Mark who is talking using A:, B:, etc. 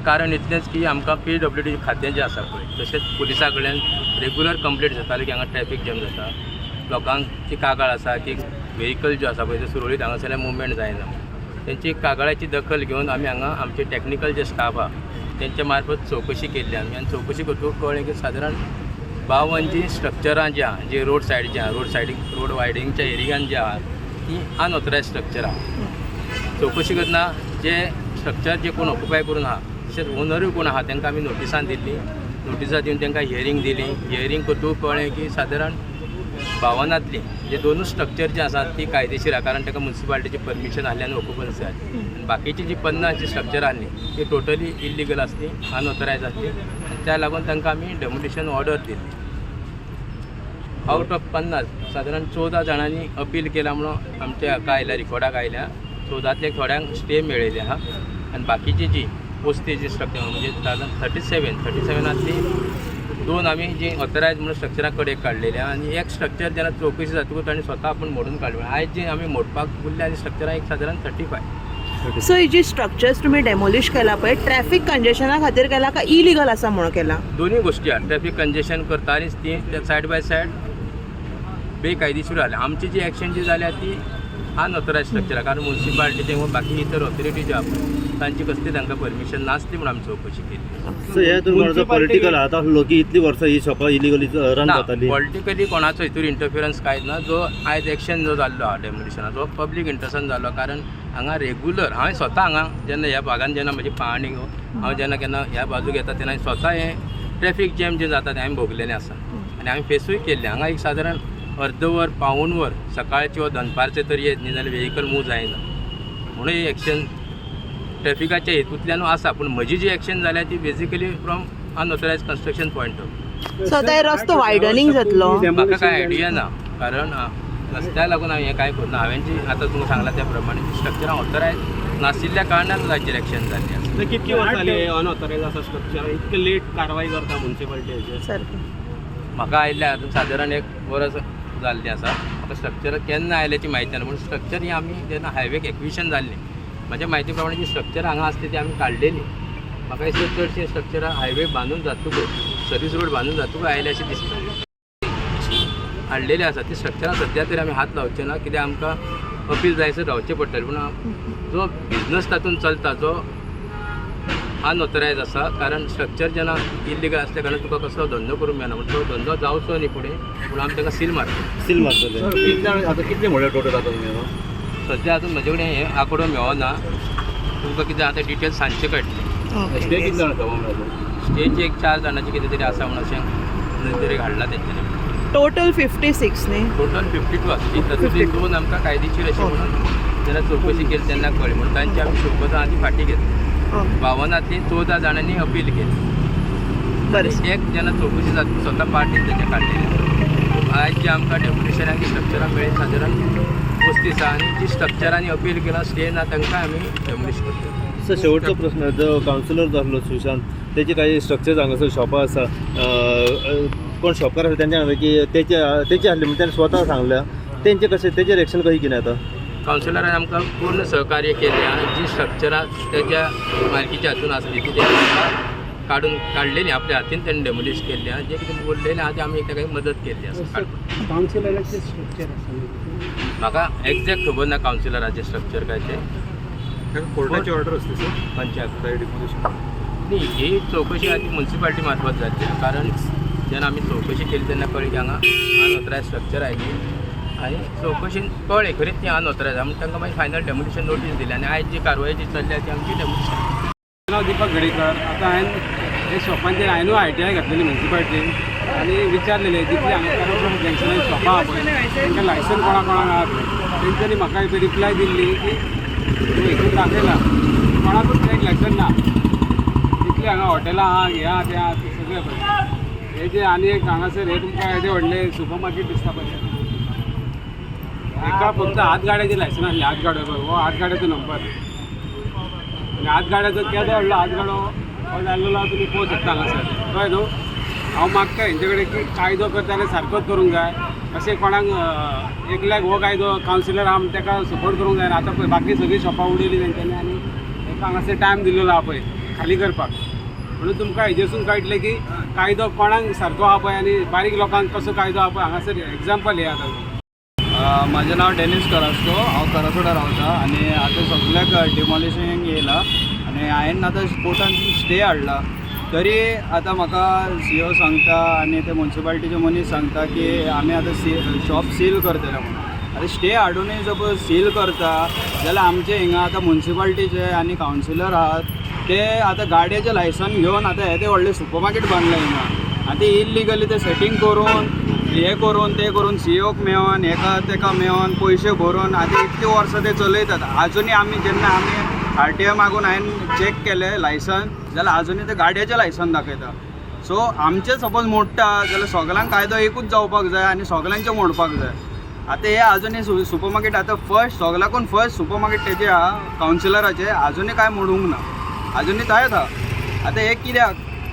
A: कारण इतलेंच की आमकां PWD खातें जें आसा पळय तशेंच पुलिसां कडल्यान रेगुलर कंप्लेंट जाताली की हांगा ट्रॅफिक जॅम जाता, लोकांची कागाळ आसा की व्हेहिकल ज्यो आसा पळय त्यो सुरळीत हांगासरल्यान मुवमेंट जायना. तेंची कागाळाची दखल घेवन आमी हांगा आमचे टॅक्निकल जे स्टाफ आहा तेंच्या मार्फत चवकशी केल्ली आमी आनी चवकशी करतकच कळ्ळें की सादारण 52 जी स्ट्रक्चरां जी आहा जी रोड सायडीची आहा रोड वायडिंगच्या एरियान जी आहा ती अनऑथरायज स्ट्रक्चर आहा. चवकशी करतना जे स्ट्रक्चर जे कोण ऑक्युपाय करून आहा तशेंच ओनरूय कोण आहा तांकां आमी नोटिसां दिल्ली. नोटिसां दिवन तांकां हियरींग दिली. हियरींग करतकच कळ्ळें की सादारण 52तली जे दोनूच स्ट्रक्चर जे आसात ती कायदेशीर आहा कारण ताका म्युन्सिपालिटीची परमिशन आसली आनी ऑक्युपन्सी आसली. आनी बाकीची जी 50 जी स्ट्रक्चर आसली ती टोटली इल्लिगल आसली, अनऑथरायज आसली आनी त्या लागून तांकां आमी डेमोलिशन ऑर्डर दिली. आउट ऑफ 50 सादारण 14 जाणांनी अपील केला म्हणून आमच्या हाका आयल्या रिकॉर्डाक आयल्या. 14तले थोड्यांक स्टे मेळयले आहा आनी बाकीची जी पोस्ती जी स्ट्रक्चर म्हणजे 37तली 2 आमी जी ऑथरायज म्हणून स्ट्रक्चरा कडेक काडलेली आनी एक स्ट्रक्चर जेन्ना चवकशी जातकूच ताणें स्वता आपूण मोडून काडलें. आयज जी आमी मोडपाक उरले आनी स्ट्रक्चरां एक सादारण 35.
B: सो ही जी स्ट्रक्चर्स तुम्ही डेमोलिश केला पळय ट्रॅफिक कंजेशना खातीर केला का इलिगल आसा म्हणून केला?
A: दोन्ही गोष्टी आहा. ट्रॅफिक कंजेशन करतानीच ती सायड बाय सायड बेकायदेशीर जाल्या. आमची जी एक्शन जी जाल्या ती अनऑथरायज स्ट्रक्चर कारण म्युन्सिपालिटी किंवा बाकी इतर ऑथॉरिटी ज्यो आहा तांची कसली तांकां परमिशन नासली म्हणून आमी चवकशी केली.
C: सो हे तुमचो पॉलिटिकल आतां आसलो की इतली वर्सां ही शॉपां इलिगली रन जाताली?
A: पॉलिटिकली कोणाचो हितूर इंटरफिरन्स कांयच ना. जो आयज एक्शन जो जाल्लो आहा डेमोलिशनाचो तो पब्लीक इंट्रस्टान जाल्लो कारण हांगा रेगुलर हांवें स्वता हांगा जेन्ना ह्या भागान जेन्ना म्हजी पाहणी हांव जेन्ना केन्ना ह्या बाजूक येता तेन्ना स्वता हें ट्रॅफिक जॅम जें जाता तें हांवें भोगलेलें आसा आनी हांवें फेसूय केल्लें. हांगा एक सादारण अर्दवर पावून वर सकाळचे वा दनपारचे तरी येत न्ही जाल्यार व्हेहिकल मूव जायना म्हणून ही एक्शन ट्रॅफिकाच्या हेतूंतल्यान आसा. पूण म्हजी जी एक्शन जाल्या ती basically from unauthorise construction point of.
B: So आता रस्तो वायडनिंग जातलो?
A: म्हाका कांय आयडिया ना कारण रस्त्या लागून हांवें हें कांय करना. हांवें जी आतां तुमकां सांगलां त्या प्रमाणे स्ट्रक्चरां ऑथरायज नाशिल्ल्या कारणान ताचेर एक्शन जाल्ली आसा.
D: कितकी वर्सां जाली अनऑथरायज आसा स्ट्रक्चर इतके लेट कारवाई करता म्युन्सिपालिटी
B: सारकें.
A: म्हाका आयल्या हातून सादारण 1 वर्स जाल्लें आसा. म्हाका स्ट्रक्चर केन्ना आयल्याची म्हायती ना पूण स्ट्रक्चर ही आमी जेन्ना हायवेक एक्विशन जाल्ली म्हाज्या म्हायती प्रमाणे जी स्ट्रक्चर हांगा आसली ती आमी काडलेली. म्हाका दिसता चडशी स्ट्रक्चरां हायवे बांदून जातकूच सर्वीस रोड बांदून जातकूच आयले अशें दिसता. हाडलेली आसा ती स्ट्रक्चरां सद्या तरी आमी हात लावचे ना कित्याक आमकां अपील जायसर रावचें पडटलें. पूण जो बिजनस तातूंत चलता जो अनऑथरायज आसा कारण स्ट्रक्चर जेन्ना इल्लिगल आसल्या कारणान तुका कसलो धंदो करूंक मेळना पूण तो धंदो जावचो न्ही फुडें पूण आमी ताका सील मारतले.
D: आतां कितले म्हणल्यार टोटल जाता तुमी
A: सद्या हातून म्हजे कडेन हे आंकडो मेळना. तुमकां कितें आतां डिटेल्स सांगचे कळटले.
D: स्टे कितले जाण आसा?
A: स्टेज एक 4 जाणांची कितें तरी आसा म्हणून अशें खंय तरी हाडला तेंच्यांनी.
B: टोटल 56 न्ही?
A: टोटल 52 आसली तातूंतली 2 आमकां कायदेशीर अशी म्हणून जेन्ना चवकशी केली तेन्ना कळ्ळी म्हणून तांची आमी 19 आदी फाटी घेतली. 52तली 14 जाणांनी अपील केली.
B: बरें.
A: एक जेन्ना चवकशी जाता स्वता पार्टीन तेजें काडलेलें. आयज जे आमकां डेमोलिशनाची स्ट्रक्चरां मेळ्ळी सादारण 35 आनी जी स्ट्रक्चरांनी अपील केला स्टे ना तांकां आमी डेमोलिश करता.
C: सर शेवटचो प्रश्न जो कावन्सिलर जो आसलो सुशांत तेचे काही स्ट्रक्चर हांगासर शॉपां आसा कोण शॉपकार आसा तेंच्या हांवें की तेचे आसले म्हणजे ताणें स्वता सांगल्या तेंचे कशें तेजेर एक्शन कशी कितें आतां?
A: कावन्सिलरान आमकां पूर्ण सहकार्य केलें आनी जी स्ट्रक्चरां तेच्या मालकीच्या हातून आसली ती काडून काडलेली आपल्या हातीन तेणें डेमोलिश केल्ली आनी जे कितें उरलेलें आहा तें आमी ताका मदत केल्ली आसा.
D: कावन्सिलराचें स्ट्रक्चर आसा
A: म्हाका एक्झॅक्ट खबर ना कावन्सिलराचें स्ट्रक्चर काय तें.
D: कोर्टाची ऑर्डर असते सर
A: पंचायत न्ही ही चवकशी आहा ती म्युन्सिपालिटी मार्फत जातली कारण जेन्ना आमी चवकशी केली तेन्ना कळ्ळी की हांगा अनऑथरायज स्ट्रक्चर आयली आनी चवकशीन कळ्ळें खरीच ती अनऑथरायज आमी तांकां मागीर फायनल डेमोलिशन नोटीस दिली आनी आयज जी कारवाय जी चल्ल्या ती आमची डेमोलिशन.
E: नाव दीपक गडेकर. आता हांवें हे शॉपांचेर हांवें ITI घातलेली म्युन्सिपालिटीन आनी विचारलेले जितले हांगा जंक्शनान शॉपां आहा पळय तांकां लायसन कोणाक आहा तेंच्यांनी म्हाका रिप्लाय दिल्ली की हितून दाखयला कोणाकूच एक लायसन ना. जितले हांगा हॉटेलां आहा हे आहा ते आहा ते सगळे पळय हे जे आनी एक हांगासर हे तुमकां येदे व्हडले सुपर मार्केट दिसता पळय एका फक्त हातगाड्याची लायसन आसली. हातगाडो पळय हो हातगाड्याचो नंबर आनी हातगाड्याचो केदो व्हडलो हातगाडो हो जाल्लो तुमी पळोवंक शकता हांगासर कळ्ळें न्हू. हांव मागता हेंचे कडेन की कायदो करता जाल्यार सारकोच करूंक जाय. अशें कोणाक एकल्याक हो कायदो कावन्सिलर आहा ताका सपोर्ट करूंक जायना. आतां पळय बाकी सगळीं शॉपां उडयलीं तेंच्यांनी आनी ताका हांगासर टायम दिल्लो आहा पळय खाली करपाक. म्हणून तुमकां हेजेसून कळटलें की कायदो कोणाक सारको आहा पळय आनी बारीक लोकांक कसो कायदो आहा पळय हांगासर एक्झाम्पल हे आतां.
F: माझं नाव डेनिस करास्को, हांव करासोडा रावता आनी आतां सगळ्याक डिमॉलिशंग येयला आनी हांवें आतां कोर्टान स्टे हाडला. तरी आतां म्हाका CEO सांगता आनी ते म्युन्सिपाल्टीचे मनीस सांगता की आमी आतां शॉप सील करतले म्हणून. आतां स्टे हाडूनय सपोज सील करता जाल्यार आमचे हिंगा आतां म्युन्सिपाल्टीचे आनी कावन्सिलर आहात ते आतां गाडयेचें लायसन घेवन आतां हे ते व्हडले सुपर मार्केट बांदला हिंगा. आतां इल्लिगली ते सेटींग करून हे करून ते करून CEOक मेळोन हेका तेका मेळोन पयशे भरून आतां इतली वर्सां ते चलयतात. आजुनूय आमी जेन्ना आमी RTI मागून हांवें चॅक केलें लायसन जाल्यार आजुनूय ते गाडयेचें लायसन दाखयता. सो आमचें सपोज मोडटा जाल्यार सगळ्यांक कायदो एकूच जावपाक जाय आनी सगळ्यांचें मोडपाक जाय. आतां हे आजुनूय सुपर मार्केट आतां फर्स्ट सगळ्याकून फर्स्ट सुपर मार्केट तेजें आहा कावन्सिलराचें, आजुनूय कांय मोडूंक ना, आजुनूय थंयच आहा. आतां हे कित्याक